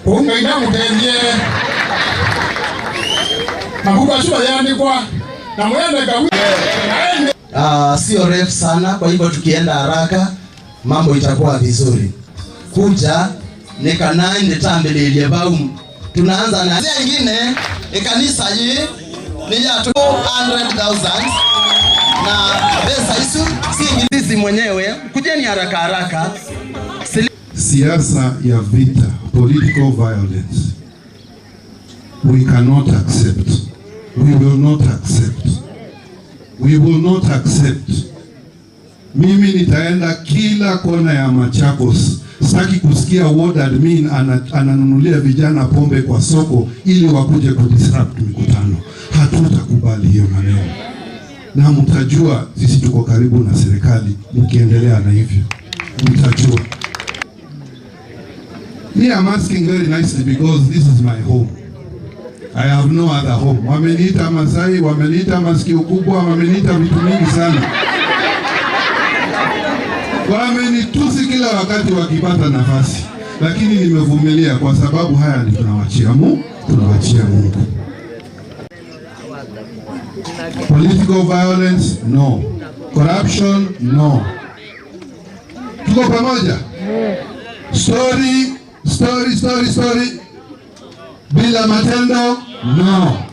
Unga ina mutenye. Mabuga shua yaandikwa. Na mwende gawi. Sio refu sana, kwa hivyo tukienda haraka mambo itakuwa vizuri. Kuja nikanaende tambelele baum. Tunaanza na nyingine kanisa hii ni ya 200,000 na pesa hizo si mwenyewe. Kujeni haraka haraka. Siasa ya vita, political violence, we cannot accept. We will not accept. We will not accept. Mimi nitaenda kila kona ya Machakos. Sitaki kusikia ward admin ananunulia vijana pombe kwa soko ili wakuje kudisrupt mikutano. Hatutakubali hiyo maneno. Na mtajua sisi tuko karibu na serikali mkiendelea na hivyo. Mtajua. Me, I'm asking very nicely because this is my home. I have no other home. Wameniita Masai, wameniita masikio kubwa, wameniita vitu mingi sana. Wamenitusi kila wakati wakipata nafasi. Lakini nimevumilia kwa sababu haya ni tunawachia Mungu. Political violence, no. Corruption, no. Tuko pamoja? Story. Bila matendo, no.